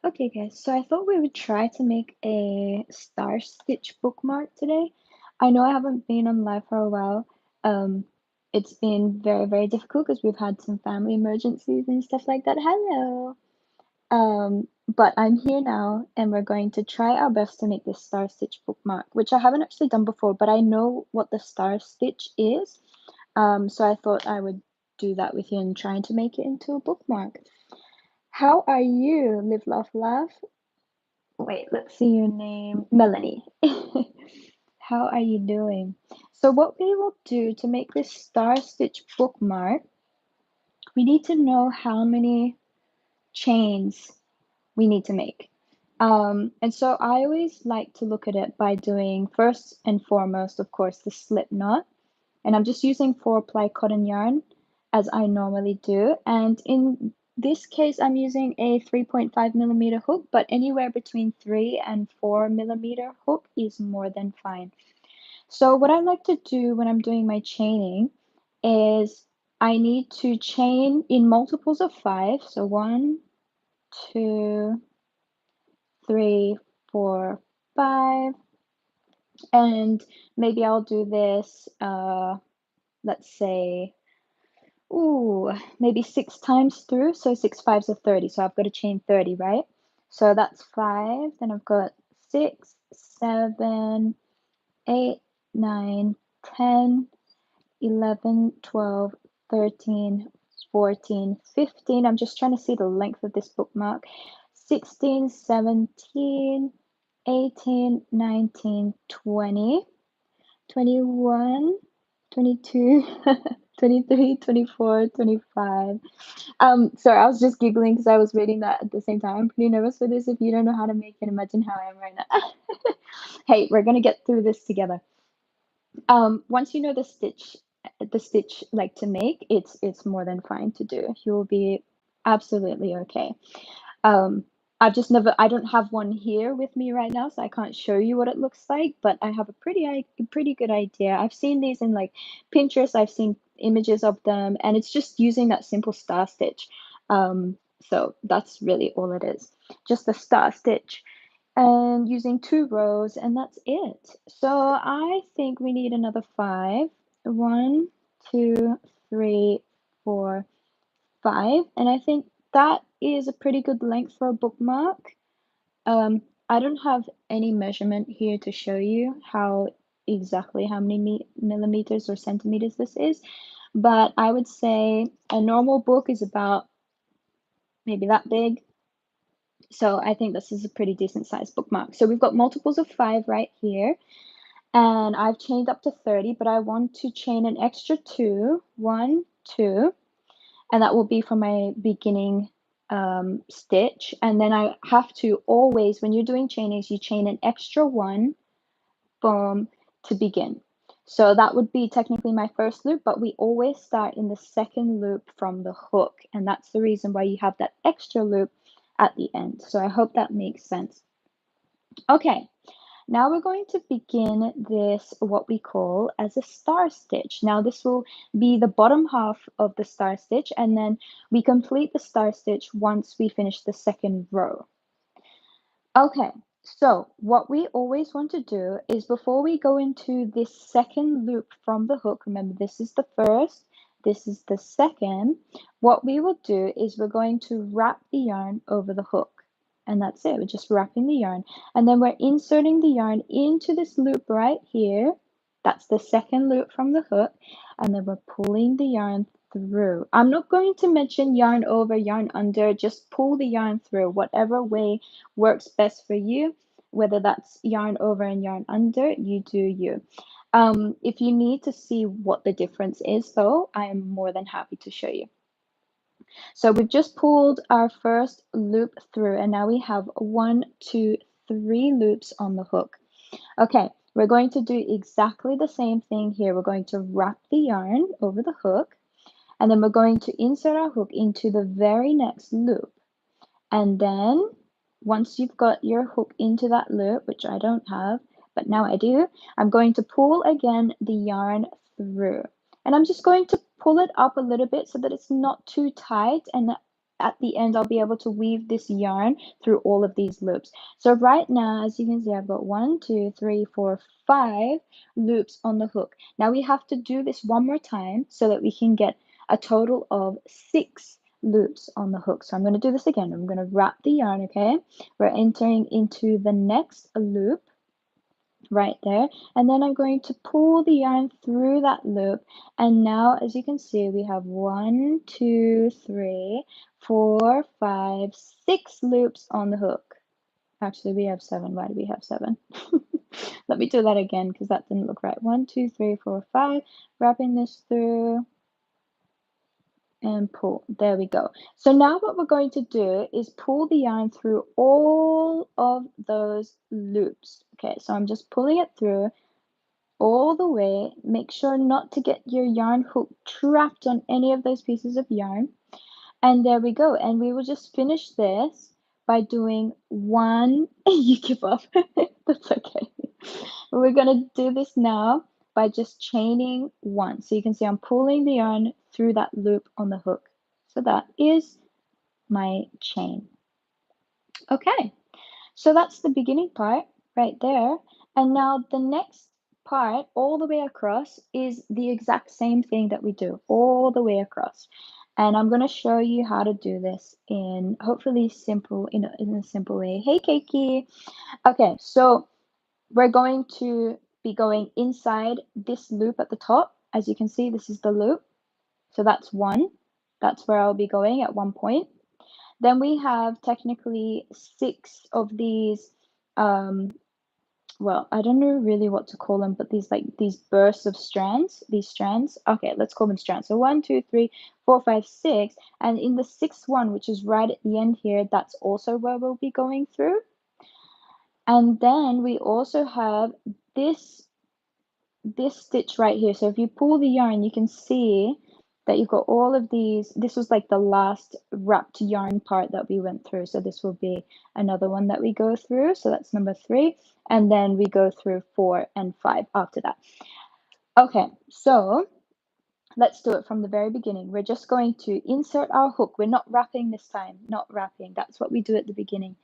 Okay guys, so I thought we would try to make a star stitch bookmark today. I know I haven't been on live for a while. Um, it's been very difficult because we've had some family emergencies and stuff like that. Hello. But I'm here now and we're going to try our best to make this star stitch bookmark, which I haven't actually done before, but I know what the star stitch is. So I thought I would do that with you and trying to make it into a bookmark. How are you? Live, laugh, laugh. Wait, let's see your name. Melanie. How are you doing? So what we will do to make this star stitch bookmark, we need to know how many chains we need to make. And so I always like to look at it by doing first and foremost, of course, the slip knot. And I'm just using 4-ply cotton yarn as I normally do. And in this case, I'm using a 3.5mm hook, but anywhere between 3 and 4mm hook is more than fine. So what I like to do when I'm doing my chaining is I need to chain in multiples of 5. So 1, 2, 3, 4, 5. And maybe I'll do this, let's say, maybe 6 times through, so 6 fives are 30, so I've got to chain 30, right? So that's 5, then I've got 6, 7, 8, 9, 10, 11, 12, 13, 14, 15. I'm just trying to see the length of this bookmark. 16, 17, 18, 19, 20, 21, 22, 23, 24, 25. Sorry, I was just giggling because I was reading that at the same time. I'm pretty nervous for this. If you don't know how to make it, imagine how I am right now. Hey, we're gonna get through this together. Once you know the stitch like to make, it's more than fine to do. You will be absolutely okay. Um, I don't have one here with me right now, so I can't show you what it looks like, but I have a pretty good idea. I've seen these in like Pinterest, I've seen images of them, and it's just using that simple star stitch. So that's really all it is, just the star stitch and using 2 rows, and that's it. So I think we need another 5. 1, 2, 3, 4, 5, and I think that is a pretty good length for a bookmark. I don't have any measurement here to show you exactly how many millimeters or centimeters this is, but I would say a normal book is about maybe that big. So I think this is a pretty decent sized bookmark. So we've got multiples of 5 right here, and I've chained up to 30, but I want to chain an extra 2, 1, 2, and that will be for my beginning stitch. And then I have to always, when you're doing chainings, you chain an extra 1, boom, to begin. So that would be technically my first loop, but we always start in the second loop from the hook, and that's the reason why you have that extra loop at the end. So I hope that makes sense. Okay, now we're going to begin this, what we call as a star stitch. Now this will be the bottom half of the star stitch, and then we complete the star stitch once we finish the second row. Okay, so what we always want to do is before we go into this second loop from the hook, remember this is the first, this is the second, what we will do is we're going to wrap the yarn over the hook. And that's it, we're just wrapping the yarn. And then we're inserting the yarn into this loop right here. That's the second loop from the hook. And then we're pulling the yarn through. I'm not going to mention yarn over, yarn under, just pull the yarn through, whatever way works best for you, whether that's yarn over and yarn under, you do you. If you need to see what the difference is though, I am more than happy to show you. So we've just pulled our first loop through, and now we have 1, 2, 3 loops on the hook. Okay, we're going to do exactly the same thing here. We're going to wrap the yarn over the hook, and then we're going to insert our hook into the very next loop. And then once you've got your hook into that loop, which I don't have, but now I do, I'm going to pull again the yarn through. And I'm just going to pull it up a little bit so that it's not too tight, and at the end, I'll be able to weave this yarn through all of these loops. So right now, as you can see, I've got 1, 2, 3, 4, 5 loops on the hook. Now we have to do this one more time so that we can get a total of 6 loops on the hook. So I'm going to do this again. I'm going to wrap the yarn, okay? We're entering into the next loop right there, and then I'm going to pull the yarn through that loop, and now as you can see we have 1, 2, 3, 4, 5, 6 loops on the hook. Actually we have 7. Why do we have 7? Let me do that again because that didn't look right. 1, 2, 3, 4, 5, wrapping this through and pull. There we go. So now what we're going to do is pull the yarn through all of those loops. Okay, so I'm just pulling it through all the way. Make sure not to get your yarn hook trapped on any of those pieces of yarn. And there we go. And we will just finish this by doing one. You give up. That's okay. We're going to do this now by just chaining 1. So you can see I'm pulling the yarn through that loop on the hook. So that is my chain. Okay, so that's the beginning part right there. And now the next part all the way across is the exact same thing that we do all the way across. And I'm going to show you how to do this in hopefully simple, in a simple way. Hey, Keiki. Okay, so we're going to be going inside this loop at the top. As you can see, this is the loop. So that's 1. That's where I'll be going at one point. Then we have technically 6 of these, well, I don't know really what to call them, but these bursts of strands, these strands. Okay, let's call them strands. So 1, 2, 3, 4, 5, 6. And in the 6th one, which is right at the end here, that's also where we'll be going through. And then we also have this stitch right here. So if you pull the yarn, you can see that you've got all of these. This was like the last wrapped yarn part that we went through. So this will be another one that we go through. So that's number 3. And then we go through 4 and 5 after that. Okay, so let's do it from the very beginning. We're just going to insert our hook. We're not wrapping this time, not wrapping. That's what we do at the beginning.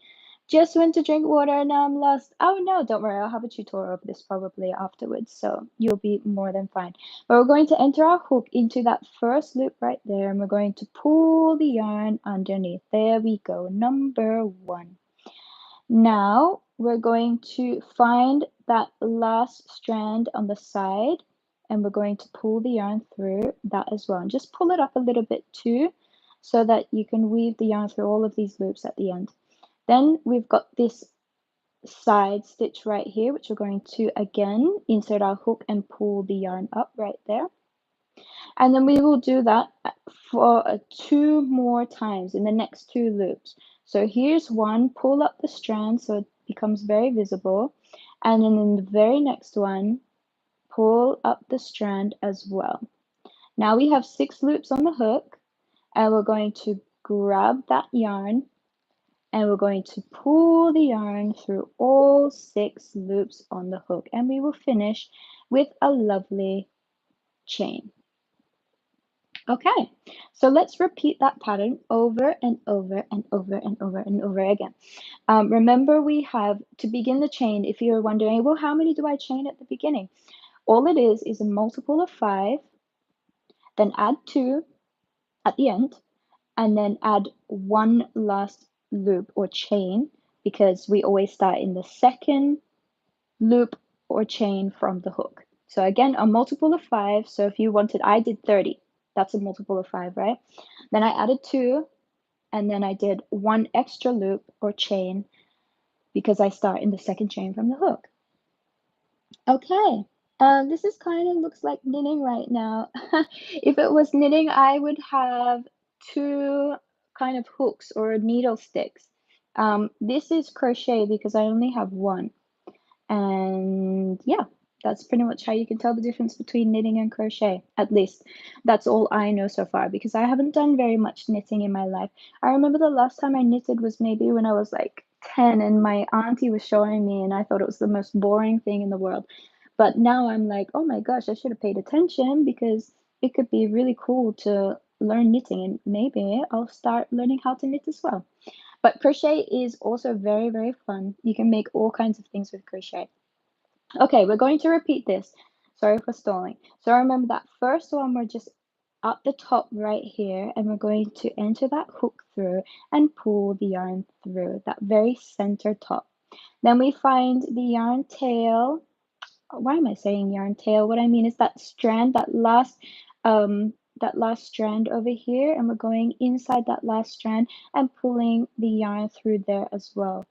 Just went to drink water and now I'm lost. Oh no, don't worry, I'll have a tutorial of this probably afterwards, so you'll be more than fine. But we're going to enter our hook into that first loop right there, and we're going to pull the yarn underneath. There we go, number 1. Now we're going to find that last strand on the side, and we're going to pull the yarn through that as well. And just pull it up a little bit too, so that you can weave the yarn through all of these loops at the end. Then we've got this side stitch right here, which we're going to again insert our hook and pull the yarn up right there. And then we will do that for 2 more times in the next 2 loops. So here's one, pull up the strand so it becomes very visible. And then in the very next one, pull up the strand as well. Now we have 6 loops on the hook, and we're going to grab that yarn, and we're going to pull the yarn through all 6 loops on the hook, and we will finish with a lovely chain. Okay, so let's repeat that pattern over and over and over and over and over again. Remember, we have to begin the chain. If you're wondering, well, how many do I chain at the beginning? All it is a multiple of 5, then add 2 at the end, and then add 1 last loop or chain, because we always start in the second loop or chain from the hook. So again, a multiple of 5. So if you wanted, I did 30. That's a multiple of 5, right? Then I added 2, and then I did 1 extra loop or chain because I start in the second chain from the hook. Okay, this is kind of looks like knitting right now. If it was knitting, I would have 2 kind of hooks or needle sticks. This is crochet because I only have 1. And yeah, that's pretty much how you can tell the difference between knitting and crochet. At least that's all I know so far, because I haven't done very much knitting in my life. I remember the last time I knitted was maybe when I was like 10 and my auntie was showing me and I thought it was the most boring thing in the world. But now I'm like, oh my gosh, I should have paid attention because it could be really cool to learn knitting, and maybe I'll start learning how to knit as well. But crochet is also very, very fun. You can make all kinds of things with crochet. Okay, we're going to repeat this. Sorry for stalling. So remember that first one, we're just at the top right here, and we're going to enter that hook through and pull the yarn through that very center top. Then we find the yarn tail. Why am I saying yarn tail? What I mean is that strand, that last strand over here, and we're going inside that last strand and pulling the yarn through there as well.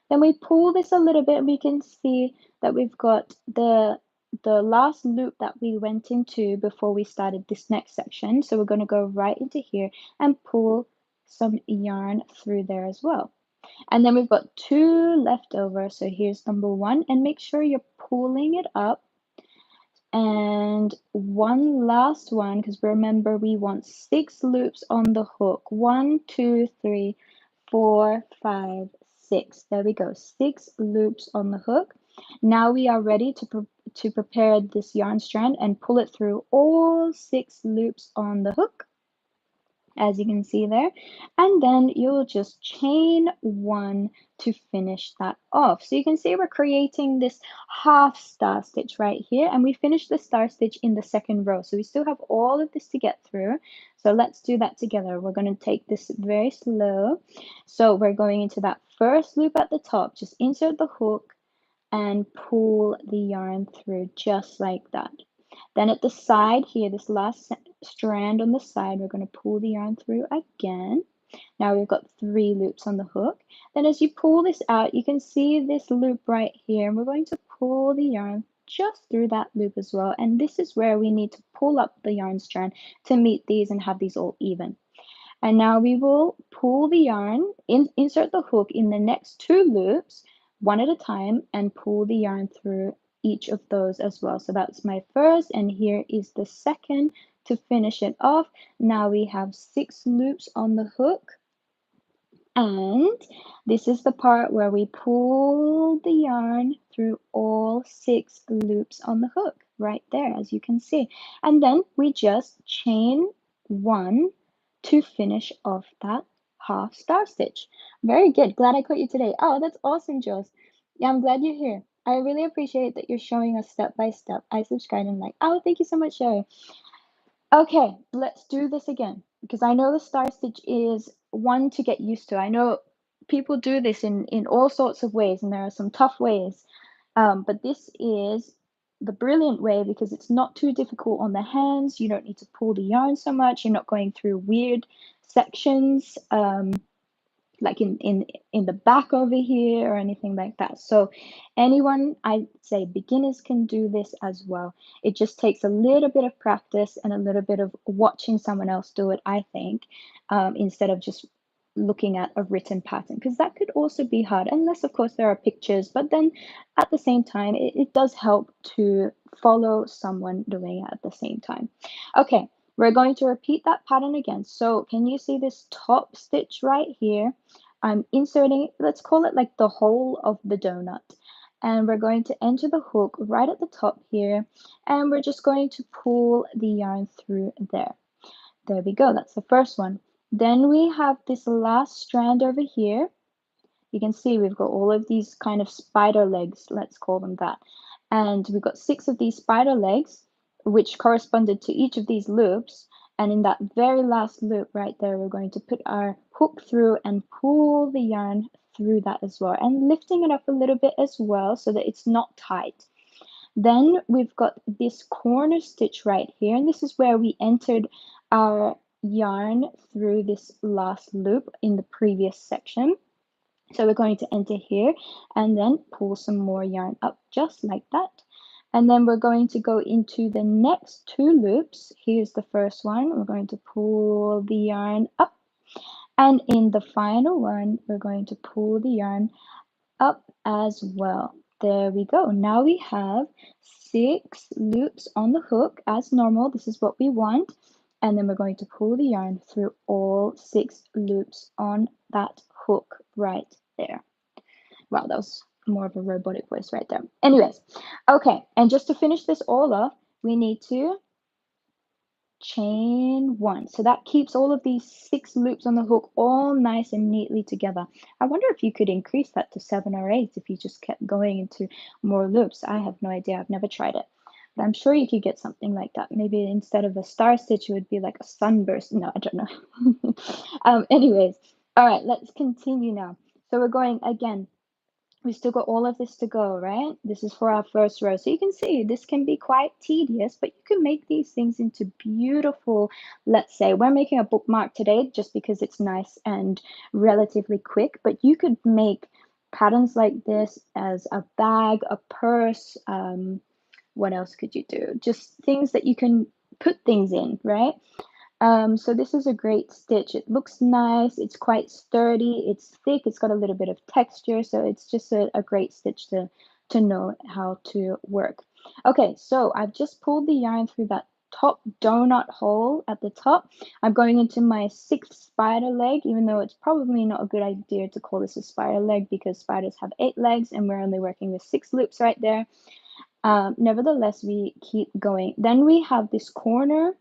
Then we pull this a little bit, and we can see that we've got the last loop that we went into before we started this next section. So we're going to go right into here and pull some yarn through there as well. And then we've got 2 left over. So here's number 1, and make sure you're pulling it up. And one last one, because remember we want 6 loops on the hook. 1, 2, 3, 4, 5, 6. There we go. 6 loops on the hook. Now we are ready to prepare this yarn strand and pull it through all 6 loops on the hook, as you can see there, and then you'll just chain 1 to finish that off. So you can see we're creating this half star stitch right here, and we finished the star stitch in the second row, so we still have all of this to get through. So let's do that together. We're going to take this very slow. So we're going into that first loop at the top, just insert the hook and pull the yarn through just like that. Then at the side here, this last strand on the side, we're going to pull the yarn through again. Now we've got 3 loops on the hook. Then as you pull this out, you can see this loop right here, and we're going to pull the yarn just through that loop as well. And this is where we need to pull up the yarn strand to meet these and have these all even. And now we will pull the yarn, insert the hook in the next 2 loops, one at a time, and pull the yarn through each of those as well. So that's my first, and here is the second to finish it off. Now we have 6 loops on the hook, and this is the part where we pull the yarn through all 6 loops on the hook right there, as you can see. And then we just chain 1 to finish off that half star stitch. Very good. Glad I caught you today. Oh, that's awesome, Jules. Yeah, I'm glad you're here. I really appreciate that you're showing us step by step. I subscribe and like. Oh, thank you so much, Sherry. Okay, let's do this again, because I know the star stitch is one to get used to. I know people do this in all sorts of ways, and there are some tough ways. But this is the brilliant way because it's not too difficult on the hands. You don't need to pull the yarn so much. You're not going through weird sections. Like in the back over here or anything like that. So anyone, I'd say beginners can do this as well. It just takes a little bit of practice and a little bit of watching someone else do it, I think, instead of just looking at a written pattern, because that could also be hard, unless of course there are pictures, but then at the same time it does help to follow someone doing it at the same time. Okay, we're going to repeat that pattern again. So can you see this top stitch right here? I'm inserting, let's call it like the hole of the donut. And we're going to enter the hook right at the top here, and we're just going to pull the yarn through there. There we go, that's the first one. Then we have this last strand over here. You can see we've got all of these kind of spider legs, let's call them that. And we've got 6 of these spider legs, which corresponded to each of these loops. And in that very last loop right there, we're going to put our hook through and pull the yarn through that as well, and lifting it up a little bit as well so that it's not tight. Then we've got this corner stitch right here, and this is where we entered our yarn through this last loop in the previous section. So we're going to enter here and then pull some more yarn up just like that. And then we're going to go into the next 2 loops. Here's the first one. We're going to pull the yarn up. And in the final one, we're going to pull the yarn up as well. There we go. Now we have 6 loops on the hook as normal. This is what we want. And then we're going to pull the yarn through all 6 loops on that hook right there. Wow, that was more of a robotic voice right there. Anyways, okay, and just to finish this all off, we need to chain one. So that keeps all of these 6 loops on the hook all nice and neatly together. I wonder if you could increase that to 7 or 8 if you just kept going into more loops. I have no idea. I've never tried it. But I'm sure you could get something like that. Maybe instead of a star stitch, it would be like a sunburst. No, I don't know. Anyways, all right, let's continue now. So we're going again. We still got all of this to go, right? This is for our first row. So you can see this can be quite tedious, but you can make these things into beautiful, let's say, we're making a bookmark today just because it's nice and relatively quick, but you could make patterns like this as a bag, a purse, what else could you do? Just things that you can put things in, right? So this is a great stitch. It looks nice, it's quite sturdy, it's thick, it's got a little bit of texture, so it's just a great stitch to know how to work. Okay, so I've just pulled the yarn through that top donut hole at the top. I'm going into my 6th spider leg, even though it's probably not a good idea to call this a spider leg because spiders have 8 legs and we're only working with 6 loops right there. Nevertheless, we keep going. Then we have this corner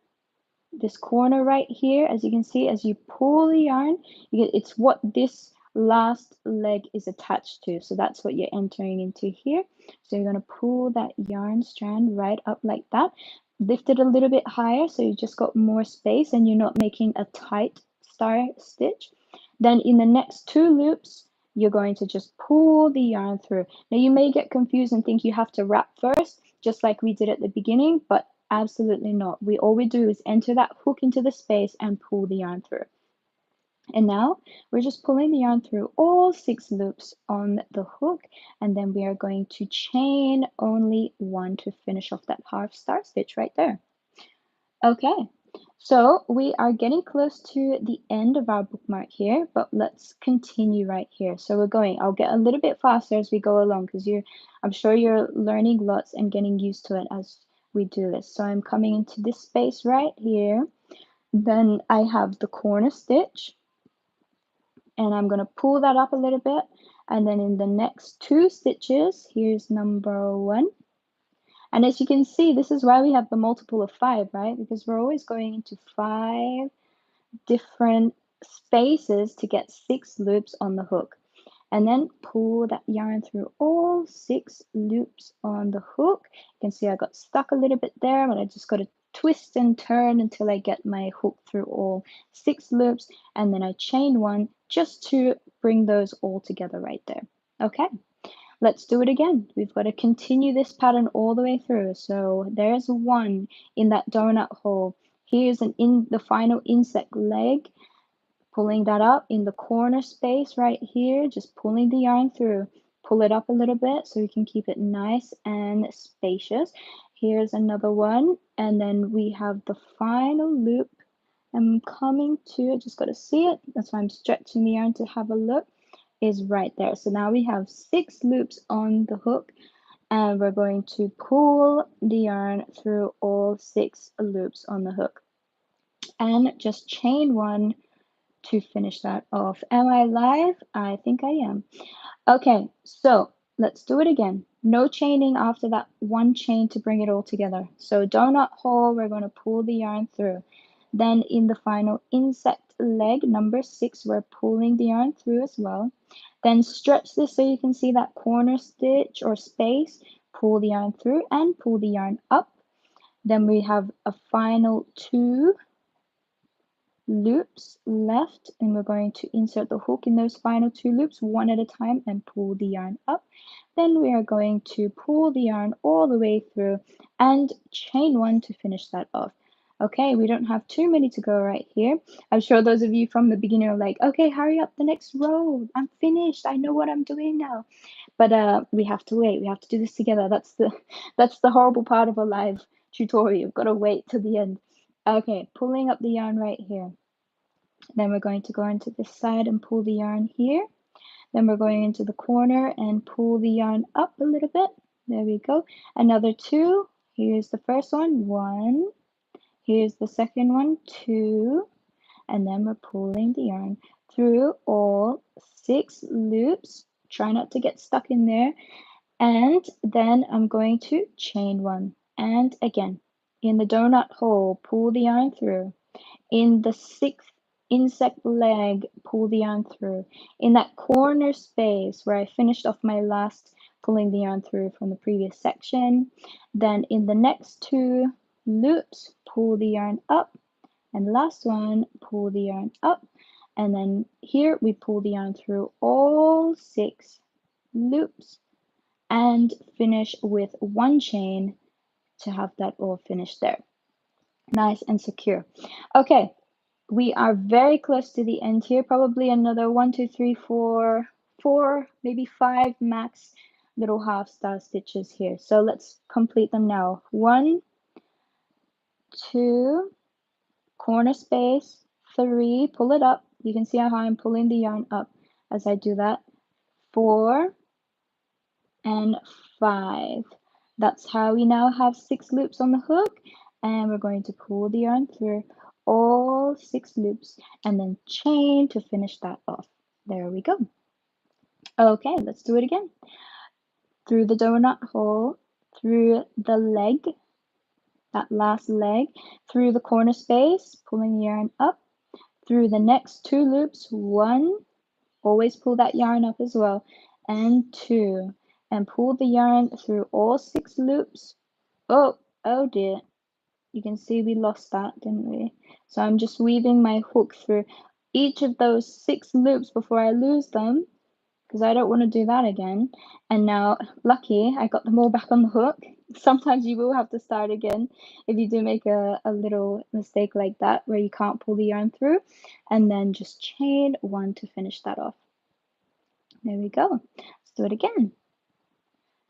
right here, as you can see, as you pull the yarn, it's what this last leg is attached to. So that's what you're entering into here. So you're going to pull that yarn strand right up like that. Lift it a little bit higher so you just got more space and you're not making a tight star stitch. Then in the next 2 loops, you're going to just pull the yarn through. Now you may get confused and think you have to wrap first, just like we did at the beginning, but absolutely not. All we do is enter that hook into the space and pull the yarn through. And now we're just pulling the yarn through all 6 loops on the hook, and then we are going to chain only 1 to finish off that half star stitch right there. Okay, so we are getting close to the end of our bookmark here, but let's continue right here. So we're going, I'll get a little bit faster as we go along because I'm sure you're learning lots and getting used to it as we do this. So I'm coming into this space right here. Then I have the corner stitch and I'm going to pull that up a little bit. And then in the next 2 stitches, here's number 1. And as you can see, this is why we have the multiple of 5, right? Because we're always going into 5 different spaces to get 6 loops on the hook. And then pull that yarn through all 6 loops on the hook. You can see I got stuck a little bit there, but I just got to twist and turn until I get my hook through all 6 loops. And then I chain 1 just to bring those all together right there. Okay. Let's do it again. We've got to continue this pattern all the way through. So there's 1 in that donut hole. Here's the final insect leg, pulling that up in the corner space right here, just pulling the yarn through. Pull it up a little bit so we can keep it nice and spacious. Here's another one, and then we have the final loop. I'm coming to, I just got to see it. That's why I'm stretching the yarn to have a look. Is right there. So now we have 6 loops on the hook and we're going to pull the yarn through all 6 loops on the hook and just chain 1 to finish that off. Am I live? I think I am. Okay, so let's do it again. No chaining after that 1 chain to bring it all together. So donut hole, we're going to pull the yarn through. Then in the final insect leg, number 6, we're pulling the yarn through as well. Then stretch this so you can see that corner stitch or space. Pull the yarn through and pull the yarn up. Then we have a final 2 loops left, and we're going to insert the hook in those final 2 loops 1 at a time and pull the yarn up. Then we are going to pull the yarn all the way through and chain 1 to finish that off. Okay, we don't have too many to go right here. I'm sure those of you from the beginning are like, okay, hurry up the next row. I'm finished. I know what I'm doing now. But we have to wait. We have to do this together. That's the horrible part of a live tutorial. You've got to wait till the end. Okay, pulling up the yarn right here. Then we're going to go into this side and pull the yarn here. Then we're going into the corner and pull the yarn up a little bit. There we go. Another 2. Here's the first one, 1. Here's the second one, 2. And then we're pulling the yarn through all 6 loops. Try not to get stuck in there. And then I'm going to chain 1. And again, In the donut hole, pull the yarn through. In the 6th insect leg, pull the yarn through. In that corner space where I finished off my last pulling the yarn through from the previous section, then in the next 2 loops, pull the yarn up, and last one, pull the yarn up, and then here we pull the yarn through all 6 loops and finish with 1 chain to have that all finished there. Nice and secure. Okay, we are very close to the end here, probably another 1, 2, 3, 4, maybe 5 max little half star stitches here. So let's complete them now. 1, 2, corner space, 3, pull it up. You can see how I'm pulling the yarn up as I do that. 4 and 5. That's how we now have 6 loops on the hook, and we're going to pull the yarn through all 6 loops and then chain to finish that off. There we go. Okay, let's do it again. Through the donut hole, through the leg, that last leg, through the corner space, pulling the yarn up, through the next 2 loops, 1, always pull that yarn up as well, and 2, and pull the yarn through all 6 loops. Oh dear. You can see we lost that, didn't we? So I'm just weaving my hook through each of those 6 loops before I lose them, because I don't want to do that again. And now, lucky, I got them all back on the hook. Sometimes you will have to start again if you do make a little mistake like that where you can't pull the yarn through, and then just chain 1 to finish that off. There we go. Let's do it again.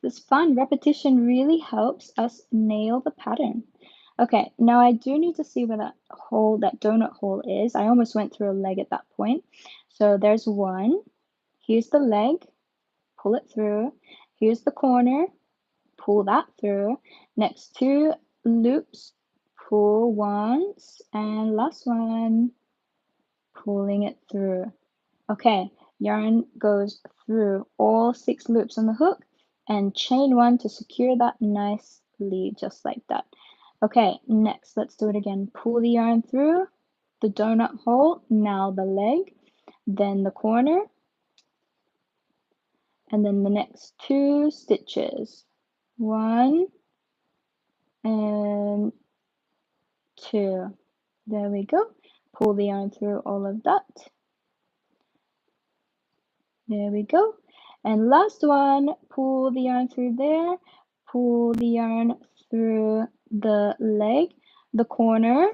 This fun repetition really helps us nail the pattern. Okay, now I do need to see where that hole, that donut hole is. I almost went through a leg at that point. So there's 1. Here's the leg. Pull it through. Here's the corner. Pull that through. Next 2 loops. Pull once. And last one. Pulling it through. Okay, yarn goes through all 6 loops on the hook and chain 1 to secure that nicely, just like that. Okay, next, let's do it again. Pull the yarn through the donut hole, now the leg, then the corner, and then the next 2 stitches. 1 and 2. There we go. Pull the yarn through all of that. There we go. And last one, pull the yarn through there, pull the yarn through the leg, the corner,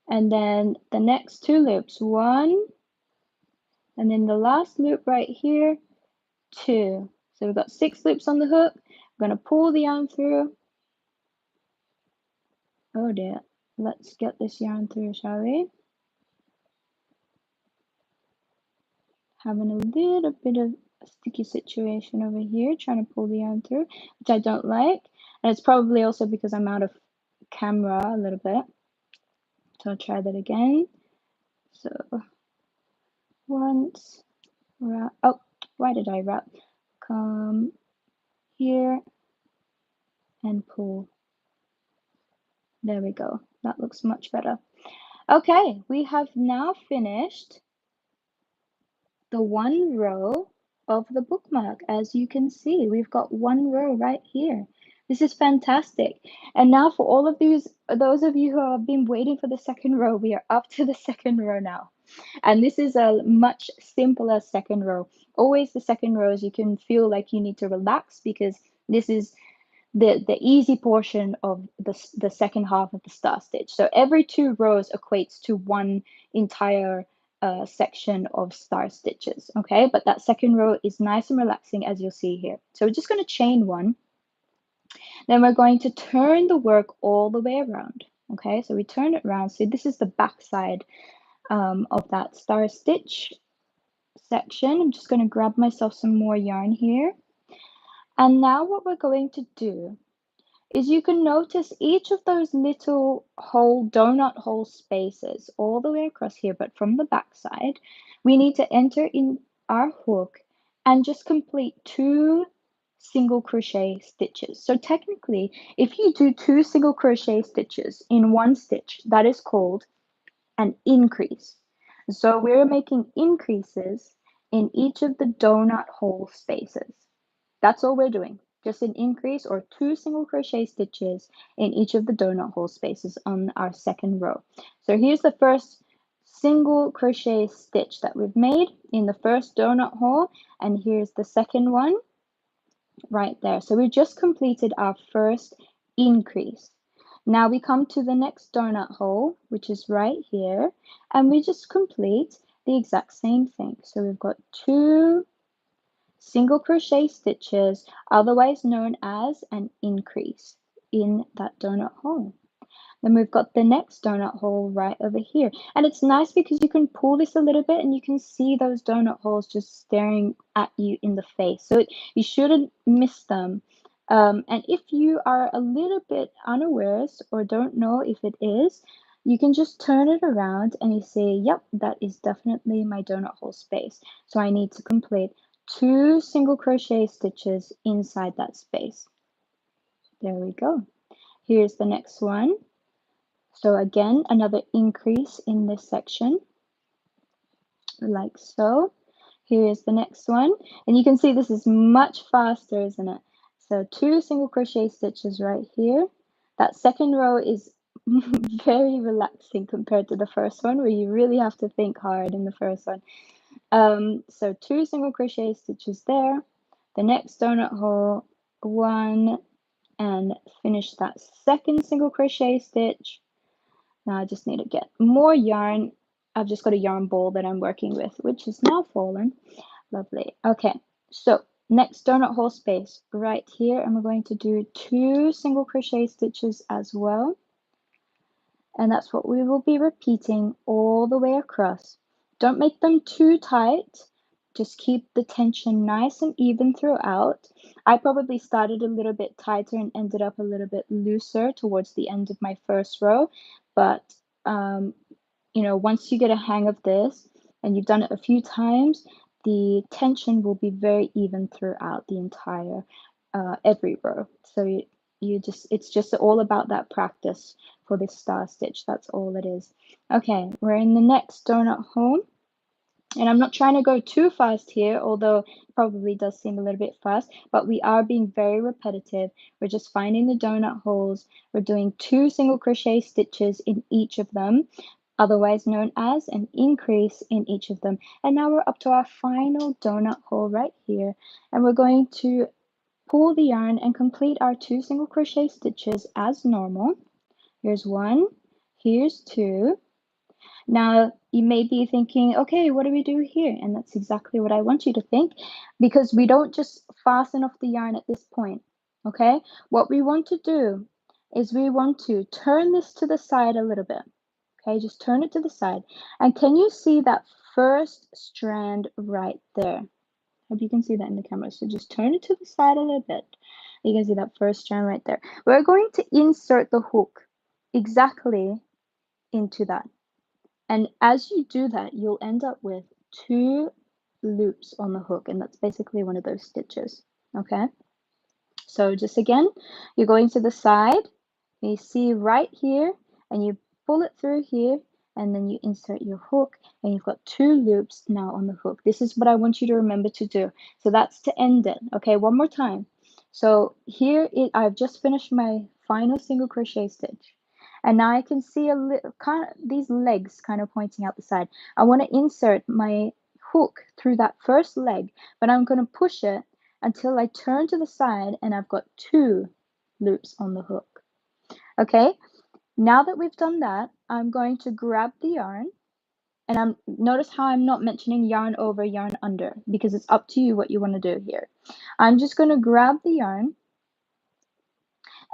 and then the next 2 loops, 1, and then the last loop right here, 2. So we've got 6 loops on the hook. I'm going to pull the yarn through. Oh dear, let's get this yarn through, shall we? Having a little bit of a sticky situation over here, trying to pull the yarn through, which I don't like. And it's probably also because I'm out of camera a little bit. So I'll try that again. So once, wrap. Oh, why did I wrap? Come here and pull. There we go. That looks much better. Okay, we have now finished the 1 row of the bookmark. As you can see, we've got 1 row right here. This is fantastic. And now for all of those of you who have been waiting for the 2nd row, we are up to the 2nd row now. And this is a much simpler 2nd row. Always the 2nd rows, you can feel like you need to relax because this is the easy portion of the second half of the star stitch. So every 2 rows equates to 1 entire section of star stitches, okay? But that 2nd row is nice and relaxing, as you'll see here. So we're just going to chain 1. Then we're going to turn the work all the way around, okay? So we turn it around. So this is the back side of that star stitch section. I'm just going to grab myself some more yarn here. And now what we're going to do is you can notice each of those little donut hole spaces all the way across here, but from the back side, we need to enter in our hook and just complete 2 single crochet stitches. So technically, if you do 2 single crochet stitches in one stitch, that is called an increase. So we're making increases in each of the donut hole spaces. That's all we're doing. Just an increase or 2 single crochet stitches in each of the donut hole spaces on our second row. So here's the first single crochet stitch that we've made in the first donut hole, and here's the second one right there. So we just completed our first increase. Now we come to the next donut hole, which is right here, and we just complete the exact same thing. So we've got 2 single crochet stitches, otherwise known as an increase in that donut hole. Then we've got the next donut hole right over here. And it's nice because you can pull this a little bit and you can see those donut holes just staring at you in the face. So you shouldn't miss them. And if you are a little bit unawares or don't know if it is, you can just turn it around and you say, yep, that is definitely my donut hole space. So I need to complete 2 single crochet stitches inside that space. There we go. Here's the next one. So again, another increase in this section, like so. Here's the next one, and you can see this is much faster, isn't it? So 2 single crochet stitches right here. That second row is very relaxing compared to the first one, where you really have to think hard in the first one. So 2 single crochet stitches there. The next donut hole, 1, and finish that second single crochet stitch. Now I just need to get more yarn. I've just got a yarn ball that I'm working with, which is now fallen. Lovely. Okay, so next donut hole space right here, and we're going to do 2 single crochet stitches as well. And that's what we will be repeating all the way across. Don't make them too tight. Just keep the tension nice and even throughout. I probably started a little bit tighter and ended up a little bit looser towards the end of my first row. But, you know, once you get a hang of this and you've done it a few times, the tension will be very even throughout the entire, every row. So it's just all about that practice for this star stitch. That's all it is. Okay, we're in the next donut hole. And I'm not trying to go too fast here, although it probably does seem a little bit fast, but we are being very repetitive. We're just finding the donut holes. We're doing 2 single crochet stitches in each of them, otherwise known as an increase in each of them. And now we're up to our final donut hole right here. And we're going to pull the yarn and complete our 2 single crochet stitches as normal. Here's 1, here's 2. Now, you may be thinking, okay, what do we do here? And that's exactly what I want you to think, because we don't just fasten off the yarn at this point, okay? What we want to do is we want to turn this to the side a little bit, okay? Just turn it to the side. And can you see that first strand right there? Hope you can see that in the camera. So just turn it to the side a little bit. You can see that first strand right there. We're going to insert the hook exactly into that. And as you do that, you'll end up with 2 loops on the hook, and that's basically one of those stitches, okay? So just again, you're going to the side, you see right here, and you pull it through here, and then you insert your hook, and you've got 2 loops now on the hook. This is what I want you to remember to do. So that's to end it, okay? One more time. So here, I've just finished my final single crochet stitch. And now I can see a little kind of these legs kind of pointing out the side. I want to insert my hook through that first leg, but I'm going to push it until I turn to the side and I've got 2 loops on the hook. Okay, now that we've done that, I'm going to grab the yarn, and notice how I'm not mentioning yarn over, yarn under, because it's up to you what you want to do here. I'm just going to grab the yarn,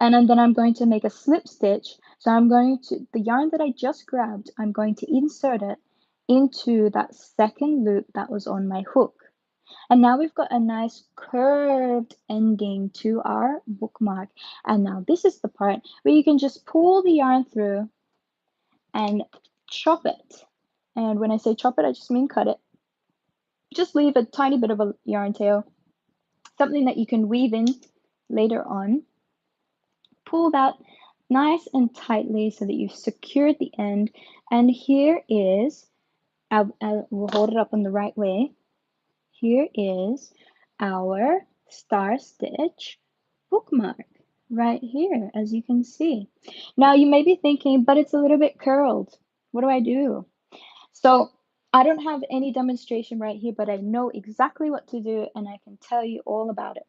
and then I'm going to make a slip stitch. So the yarn that I just grabbed, I'm going to insert it into that second loop that was on my hook. And now we've got a nice curved ending to our bookmark. And now this is the part where you can just pull the yarn through and chop it. And when I say chop it, I just mean cut it. Just leave a tiny bit of a yarn tail something that you can weave in later on. Pull that nice and tightly so that you've secured the end. And here is, we'll hold it up in the right way. Here is our star stitch bookmark right here, as you can see. Now you may be thinking, but it's a little bit curled. What do I do? So I don't have any demonstration right here, but I know exactly what to do and I can tell you all about it.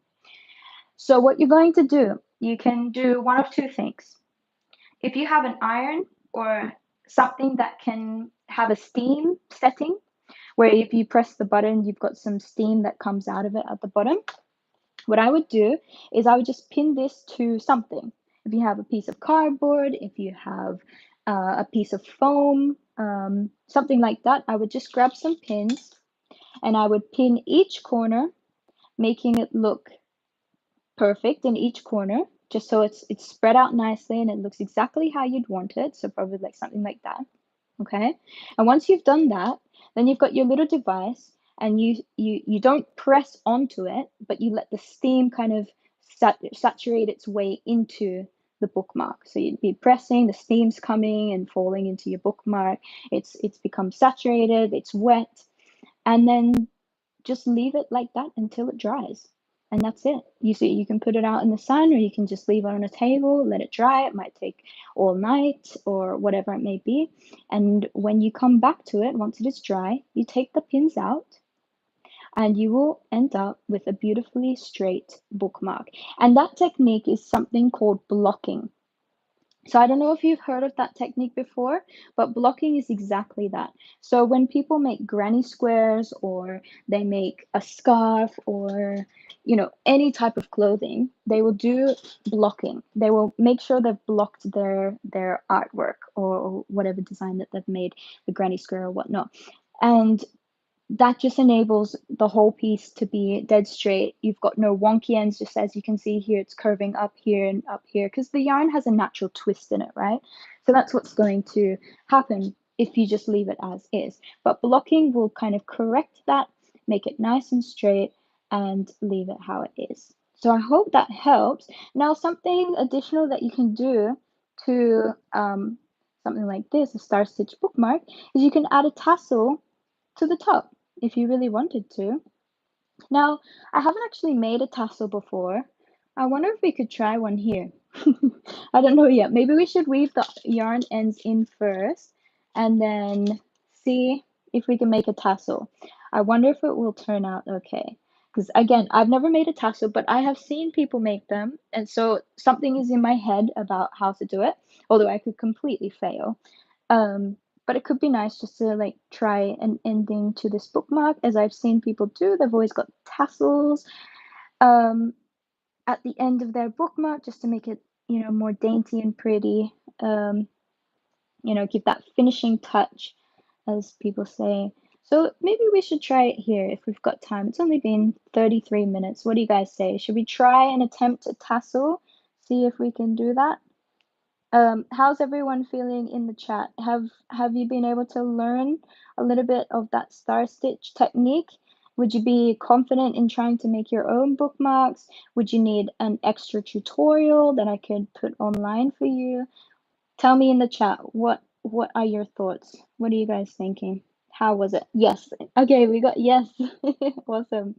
So what you're going to do, you can do one of two things. If you have an iron or something that can have a steam setting, where if you press the button, you've got some steam that comes out of it at the bottom. What I would do is I would just pin this to something. If you have a piece of cardboard, if you have a piece of foam, something like that, I would just grab some pins and I would pin each corner, making it look perfect in each corner, just so it's spread out nicely and it looks exactly how you'd want it. So probably like something like that. Okay. And once you've done that, then you've got your little device and you don't press onto it, but you let the steam kind of saturate its way into the bookmark. So you'd be pressing, the steam's coming and falling into your bookmark. It's become saturated, it's wet, and then just leave it like that until it dries. And that's it. You see, you can put it out in the sun or you can just leave it on a table, let it dry. It might take all night or whatever it may be. And when you come back to it, once it is dry, you take the pins out and you will end up with a beautifully straight bookmark. And that technique is something called blocking. So I don't know if you've heard of that technique before, but blocking is exactly that. So when people make granny squares or they make a scarf or any type of clothing, they will do blocking. They will make sure they've blocked their artwork or whatever design that they've made, the granny square or whatnot. And that just enables the whole piece to be dead straight. You've got no wonky ends, just as you can see here, it's curving up here and up here because the yarn has a natural twist in it, right? So that's what's going to happen if you just leave it as is. But blocking will kind of correct that, make it nice and straight, and leave it how it is. So I hope that helps. Now, something additional that you can do to something like this, a star stitch bookmark, is you can add a tassel to the top if you really wanted to. Now, I haven't actually made a tassel before. I wonder if we could try one here. I don't know yet. Maybe we should weave the yarn ends in first and then see if we can make a tassel. I wonder if it will turn out okay. Because again, I've never made a tassel, but I have seen people make them. And so something is in my head about how to do it, although I could completely fail. But it could be nice just to like try an ending to this bookmark, as I've seen people do. They've always got tassels at the end of their bookmark just to make it, more dainty and pretty. Give that finishing touch, as people say. So maybe we should try it here if we've got time. It's only been 33 minutes. What do you guys say? Should we try and attempt a tassel? See if we can do that? How's everyone feeling in the chat? Have you been able to learn a little bit of that star stitch technique? Would you be confident in trying to make your own bookmarks? Would you need an extra tutorial that I could put online for you? Tell me in the chat, what are your thoughts? What are you guys thinking? How was it? Yes. Okay, we got yes. Awesome.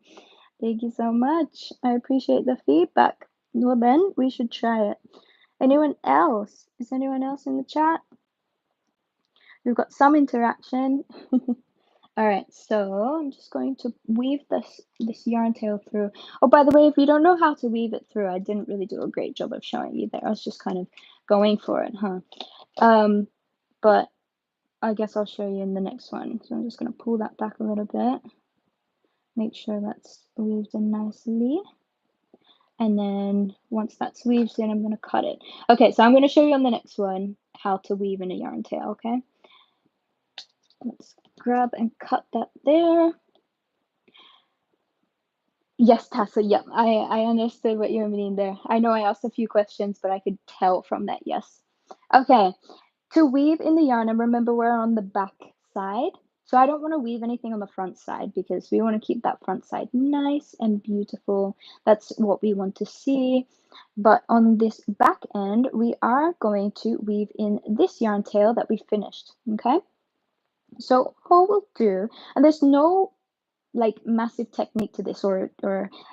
Thank you so much. I appreciate the feedback. Well then, we should try it. Anyone else? Is anyone else in the chat? We've got some interaction. All right, so I'm just going to weave this yarn tail through. Oh, by the way, if you don't know how to weave it through, I didn't really do a great job of showing you there. I was just kind of going for it, huh? But I guess I'll show you in the next one. So I'm just going to pull that back a little bit. Make sure that's weaved in nicely. And then once that's weaved in, I'm going to cut it. Okay, so I'm going to show you on the next one how to weave in a yarn tail, okay? Let's grab and cut that there. Yes, Tessa, yep, I understood what you were meaning there. I know I asked a few questions, but I could tell from that, yes. Okay, to weave in the yarn, and remember we're on the back side, So I don't want to weave anything on the front side because we want to keep that front side nice and beautiful. That's what we want to see. But on this back end, we are going to weave in this yarn tail that we finished, okay? So all we'll do, and there's no like massive technique to this or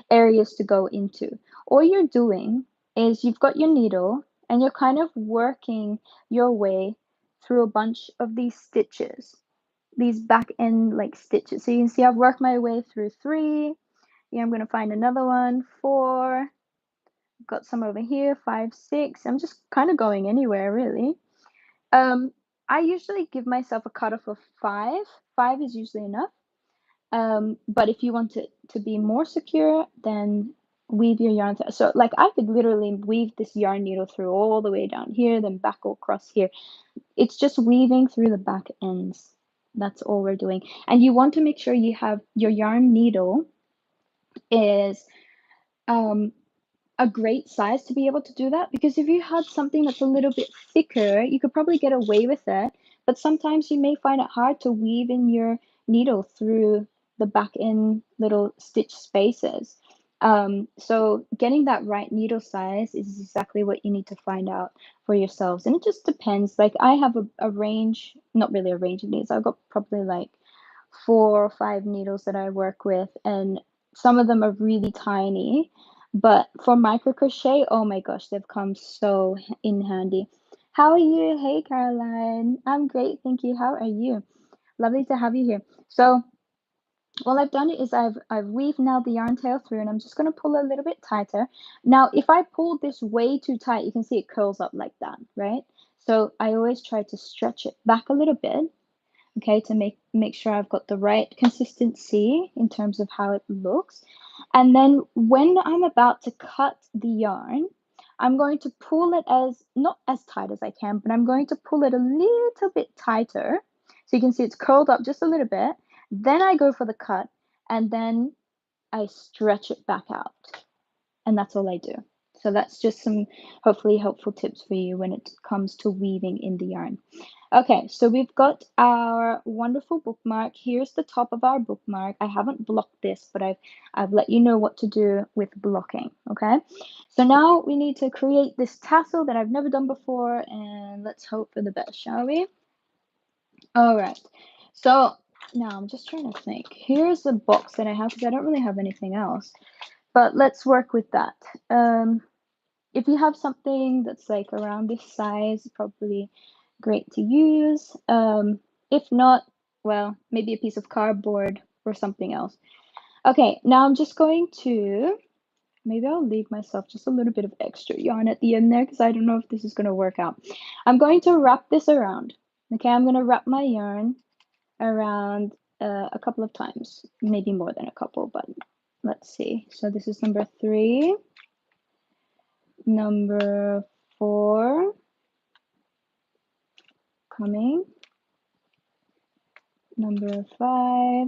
areas to go into. All you're doing is you've got your needle and you're kind of working your way through a bunch of these stitches, these back end like stitches. So you can see I've worked my way through 3. Yeah, I'm going to find another one, 4, got some over here, 5, 6. I'm just kind of going anywhere really. I usually give myself a cutoff of 5. 5 is usually enough. But if you want it to be more secure, then weave your yarn through. So like I could literally weave this yarn needle through all the way down here, then back across here. It's just weaving through the back ends. That's all we're doing. And you want to make sure you have your yarn needle is a great size to be able to do that, because if you had something that's a little bit thicker, you could probably get away with it, but sometimes you may find it hard to weave in your needle through the back end little stitch spaces. So getting that right needle size is exactly what you need to find out for yourselves, and it just depends. Like I have a range, not really a range of needles. I've got probably like 4 or 5 needles that I work with, and some of them are really tiny. But for micro crochet, oh my gosh, they've come so in handy. How are you? Hey, Caroline. I'm great, thank you. How are you? Lovely to have you here. So what I've done is I've weaved now the yarn tail through, and I'm just going to pull a little bit tighter. Now, if I pull this way too tight, you can see it curls up like that, right? So I always try to stretch it back a little bit, okay, to make sure I've got the right consistency in terms of how it looks. And then when I'm about to cut the yarn, I'm going to pull it as, not as tight as I can, but I'm going to pull it a little bit tighter. So you can see it's curled up just a little bit. Then I go for the cut, and then I stretch it back out. And that's all I do. So that's just some hopefully helpful tips for you when it comes to weaving in the yarn. Okay, so we've got our wonderful bookmark. Here's the top of our bookmark. I haven't blocked this, but I've let you know what to do with blocking, okay? So now we need to create this tassel that I've never done before, and let's hope for the best, shall we? All right, so now I'm just trying to think. Here's the box that I have because I don't really have anything else, but let's work with that. If you have something that's like around this size, probably great to use. If not, well, maybe a piece of cardboard or something else. Okay, now I'm just going to, maybe I'll leave myself just a little bit of extra yarn at the end there because I don't know if this is going to work out. I'm going to wrap this around. Okay, I'm going to wrap my yarn around a couple of times, maybe more than a couple, but let's see. So this is number 3. Number 4 coming. Number 5,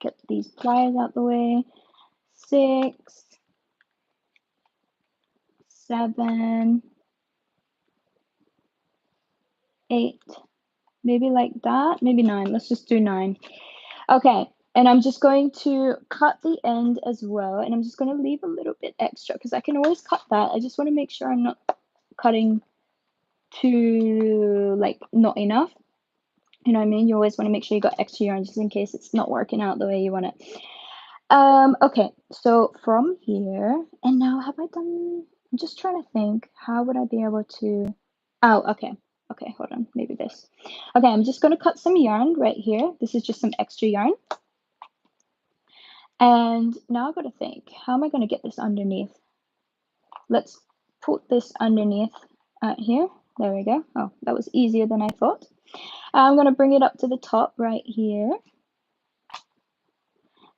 get these pliers out the way. 6, 7, 8, maybe like that, maybe 9. Let's just do 9. Okay, and I'm just going to cut the end as well, and I'm just going to leave a little bit extra because I can always cut that. I just want to make sure I'm not cutting too, like, not enough. You know what I mean? You always want to make sure you got extra yarn just in case it's not working out the way you want it. Okay, so from here, and now have I done, I'm just trying to think, how would I be able to, oh, okay, hold on, maybe this. Okay, I'm just going to cut some yarn right here. This is just some extra yarn. And now I've got to think, how am I going to get this underneath? Let's put this underneath here. There we go. Oh, that was easier than I thought. I'm going to bring it up to the top right here.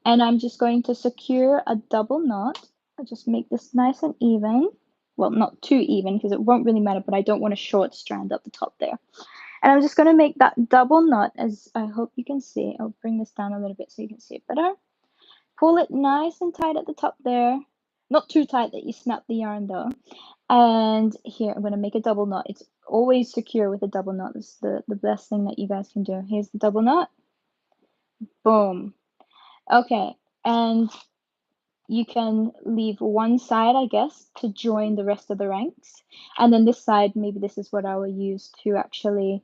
And I'm just going to secure a double knot. I'll just make this nice and even. Well, not too even because it won't really matter, but I don't want a short strand up the top there. And I'm just going to make that double knot, as I hope you can see. I'll bring this down a little bit so you can see it better. Pull it nice and tight at the top there. Not too tight that you snap the yarn though. And here, I'm going to make a double knot. It's always secure with a double knot. This is the best thing that you guys can do. Here's the double knot. Boom. Okay, and you can leave one side, I guess, to join the rest of the ranks. And then this side, maybe this is what I will use to actually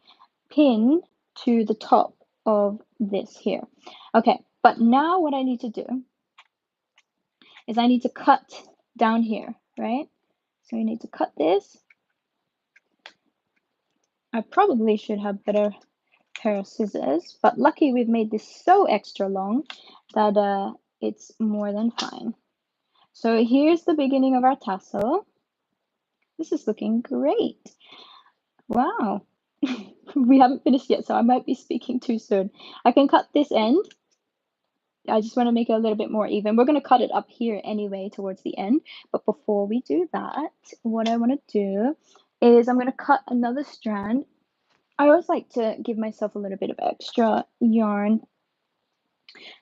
pin to the top of this here. Okay, but now what I need to do is I need to cut down here, right? So I need to cut this. I probably should have better pair of scissors, but lucky we've made this so extra long that it's more than fine. So here's the beginning of our tassel. This is looking great. Wow. We haven't finished yet, so I might be speaking too soon. I can cut this end. I just want to make it a little bit more even. We're going to cut it up here anyway towards the end. But before we do that, what I want to do is I'm going to cut another strand. I always like to give myself a little bit of extra yarn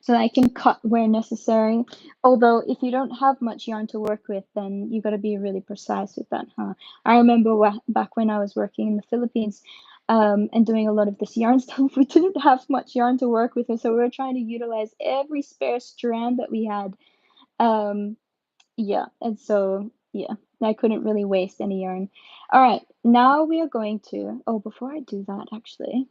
so that I can cut where necessary. Although if you don't have much yarn to work with, then you got to be really precise with that, huh? I remember back when I was working in the Philippines and doing a lot of this yarn stuff, we didn't have much yarn to work with, and so we were trying to utilize every spare strand that we had. Yeah, and so yeah, I couldn't really waste any yarn. All right, now we are going to, oh, before I do that, actually,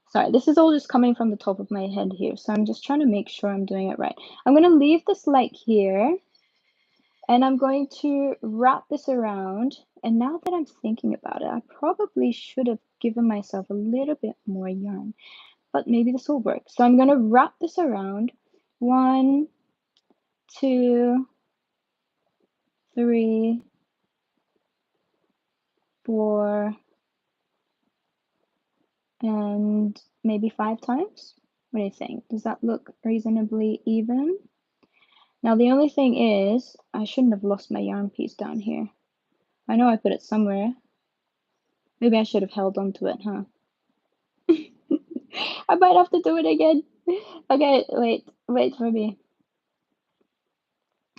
sorry, this is all just coming from the top of my head here, so I'm just trying to make sure I'm doing it right. I'm going to leave this like here, and I'm going to wrap this around. And now that I'm thinking about it, I probably should have given myself a little bit more yarn, but maybe this will work. So I'm going to wrap this around. 1, 2, 3, 4, and maybe 5 times. What do you think? Does that look reasonably even? Now the only thing is, I shouldn't have lost my yarn piece down here. I know I put it somewhere. Maybe I should have held on to it, huh? I might have to do it again. Okay, wait for me.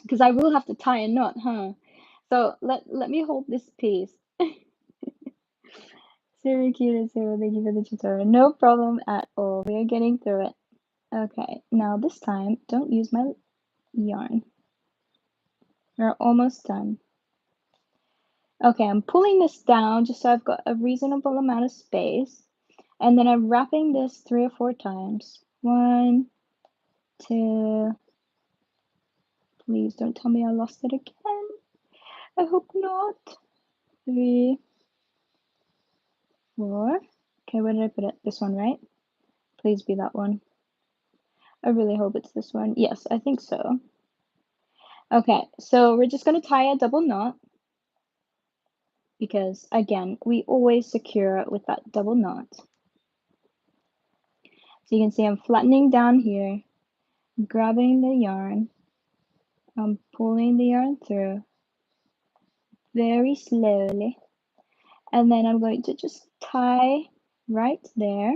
Because I will have to tie a knot, huh? So let me hold this piece. Very cute, Sarah. Thank you for the tutorial. No problem at all. We are getting through it. Okay, now this time, don't use my yarn. We're almost done. Okay, I'm pulling this down just so I've got a reasonable amount of space. And then I'm wrapping this 3 or 4 times. 1, 2, please don't tell me I lost it again. I hope not. 3, 4. Okay, where did I put it? This one, right? Please be that one. I really hope it's this one. Yes, I think so. Okay, so we're just going to tie a double knot because, again, we always secure it with that double knot. So you can see I'm flattening down here, grabbing the yarn, I'm pulling the yarn through very slowly, and then I'm going to just tie right there,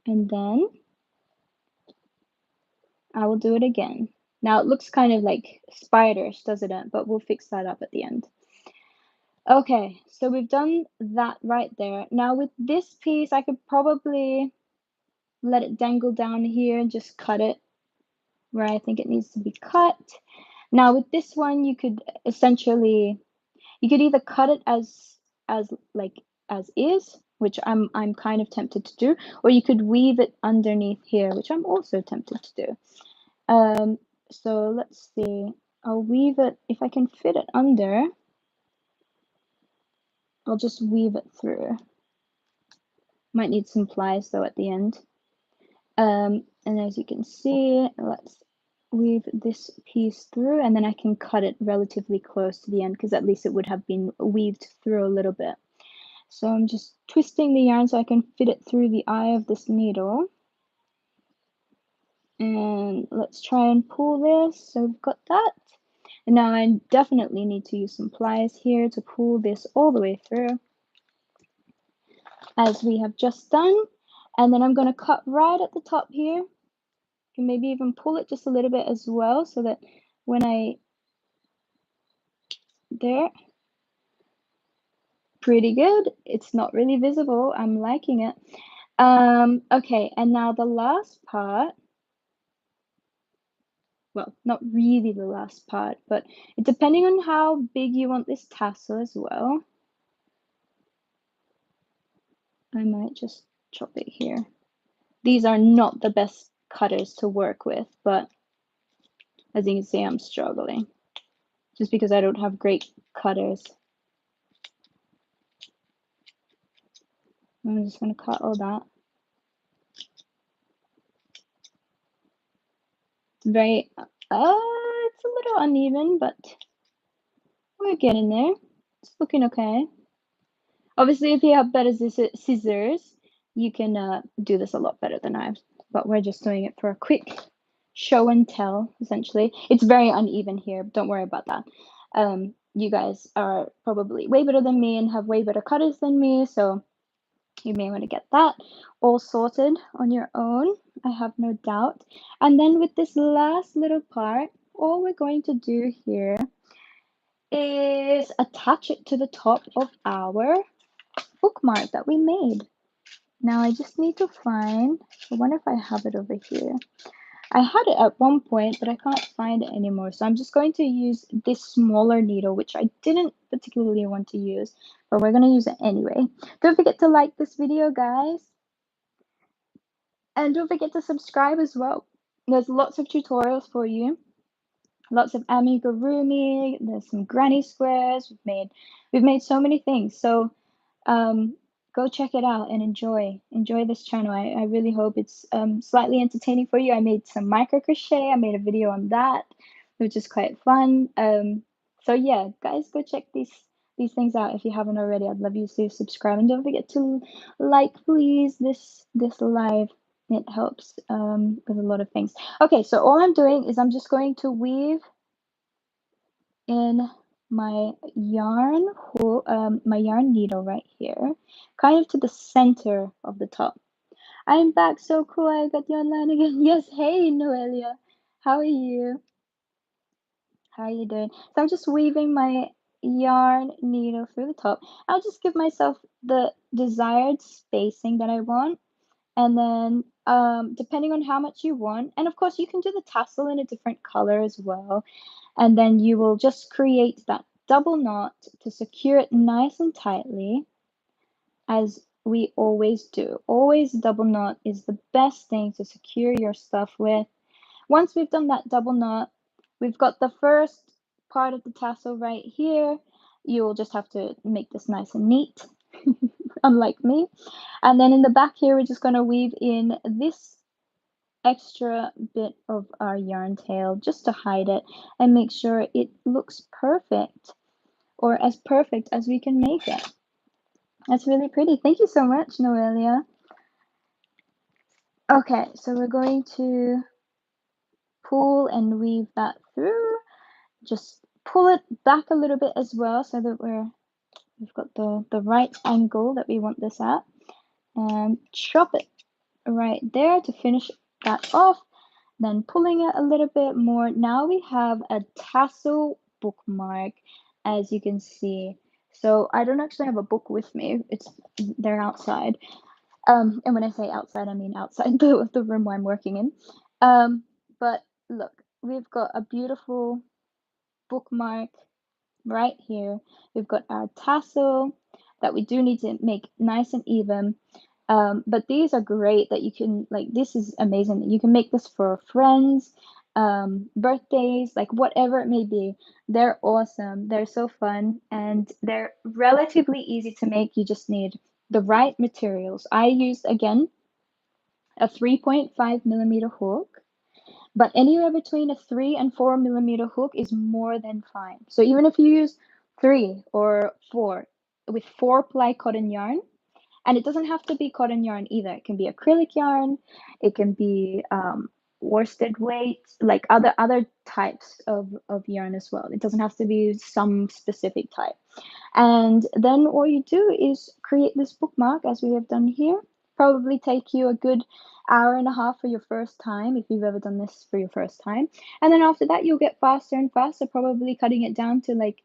and then I will do it again. Now it looks kind of like spiders, doesn't it? But we'll fix that up at the end. Okay, so we've done that right there. Now with this piece, I could probably let it dangle down here and just cut it where I think it needs to be cut. Now with this one, you could essentially, you could either cut it as is, which I'm kind of tempted to do, or you could weave it underneath here, which I'm also tempted to do. So let's see. I'll weave it, if I can fit it under, I'll just weave it through. Might need some plies though at the end. And as you can see, let's weave this piece through, and then I can cut it relatively close to the end because at least it would have been weaved through a little bit. So I'm just twisting the yarn so I can fit it through the eye of this needle. And let's try and pull this. So we've got that. And now I definitely need to use some pliers here to pull this all the way through, as we have just done. And then I'm going to cut right at the top here. You can maybe even pull it just a little bit as well, so that when there, pretty good. It's not really visible. I'm liking it. Okay, and now the last part, well, not really the last part, but depending on how big you want this tassel as well, I might just chop it here. These are not the best cutters to work with, but as you can see, I'm struggling just because I don't have great cutters. I'm just gonna cut all that. It's very, it's a little uneven, but we're getting there. It's looking okay. Obviously, if you have better scissors, you can do this a lot better than I have, but we're just doing it for a quick show and tell, essentially. It's very uneven here, but don't worry about that. You guys are probably way better than me and have way better cutters than me, so you may want to get that all sorted on your own, I have no doubt. And then with this last little part, all we're going to do here is attach it to the top of our bookmark that we made. Now I just need to find, I wonder if I have it over here. I had it at one point, but I can't find it anymore. So I'm just going to use this smaller needle, which I didn't particularly want to use, but we're going to use it anyway. Don't forget to like this video, guys. And don't forget to subscribe as well. There's lots of tutorials for you. Lots of amigurumi, there's some granny squares. We've made so many things. So go check it out and enjoy this channel. I really hope it's slightly entertaining for you. I made some micro crochet. I made a video on that, which is quite fun. So yeah, guys, go check these things out if you haven't already. I'd love you to subscribe, and don't forget to like, please, this live. It helps with a lot of things. Okay, so all I'm doing is I'm just going to weave in my yarn needle right here, kind of to the center of the top. I'm back, so cool. I got you online again. Yes, hey Noelia, how are you? How are you doing? So I'm just weaving my yarn needle through the top. I'll just give myself the desired spacing that I want. And then depending on how much you want, and of course you can do the tassel in a different color as well. And then you will just create that double knot to secure it nice and tightly, as we always do. Always double knot is the best thing to secure your stuff with. Once we've done that double knot, we've got the first part of the tassel right here. You will just have to make this nice and neat, unlike me. And then in the back here, we're just going to weave in this extra bit of our yarn tail just to hide it and make sure it looks perfect, or as perfect as we can make it. That's really pretty. Thank you so much, Noelia. Okay, so we're going to pull and weave that through. Just pull it back a little bit as well so that we've got the right angle that we want this at, and chop it right there to finish that off. Then pulling it a little bit more. Now we have a tassel bookmark, as you can see. So I don't actually have a book with me. They're outside. And when I say outside, I mean outside the room where I'm working in. But look, we've got a beautiful bookmark right here. We've got our tassel that we do need to make nice and even. But these are great that you can, like, this is amazing that you can make this for friends, birthdays, like whatever it may be. They're awesome. They're so fun, and they're relatively easy to make. You just need the right materials. I used, again, a 3.5 millimeter hook, but anywhere between a 3 and 4 millimeter hook is more than fine. So even if you use 3 or 4 with 4-ply cotton yarn, and it doesn't have to be cotton yarn either. It can be acrylic yarn. It can be worsted weight, like other types of yarn as well. It doesn't have to be some specific type. And then all you do is create this bookmark, as we have done here. Probably take you a good hour and a half for your first time, if you've ever done this for your first time. And then after that, you'll get faster and faster, probably cutting it down to, like,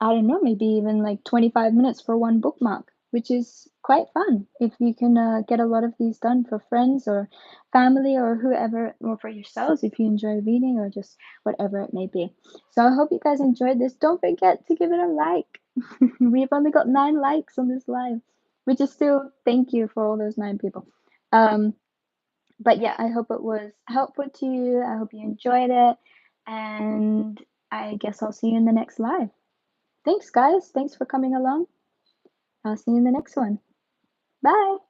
I don't know, maybe even like 25 minutes for one bookmark, which is quite fun if you can get a lot of these done for friends or family or whoever, or for yourselves if you enjoy reading or just whatever it may be. So I hope you guys enjoyed this. Don't forget to give it a like. We've only got 9 likes on this live, which is still thank you for all those 9 people. Um, but yeah, I hope it was helpful to you. I hope you enjoyed it. And I guess I'll see you in the next live. Thanks, guys. Thanks for coming along. I'll see you in the next one. Bye.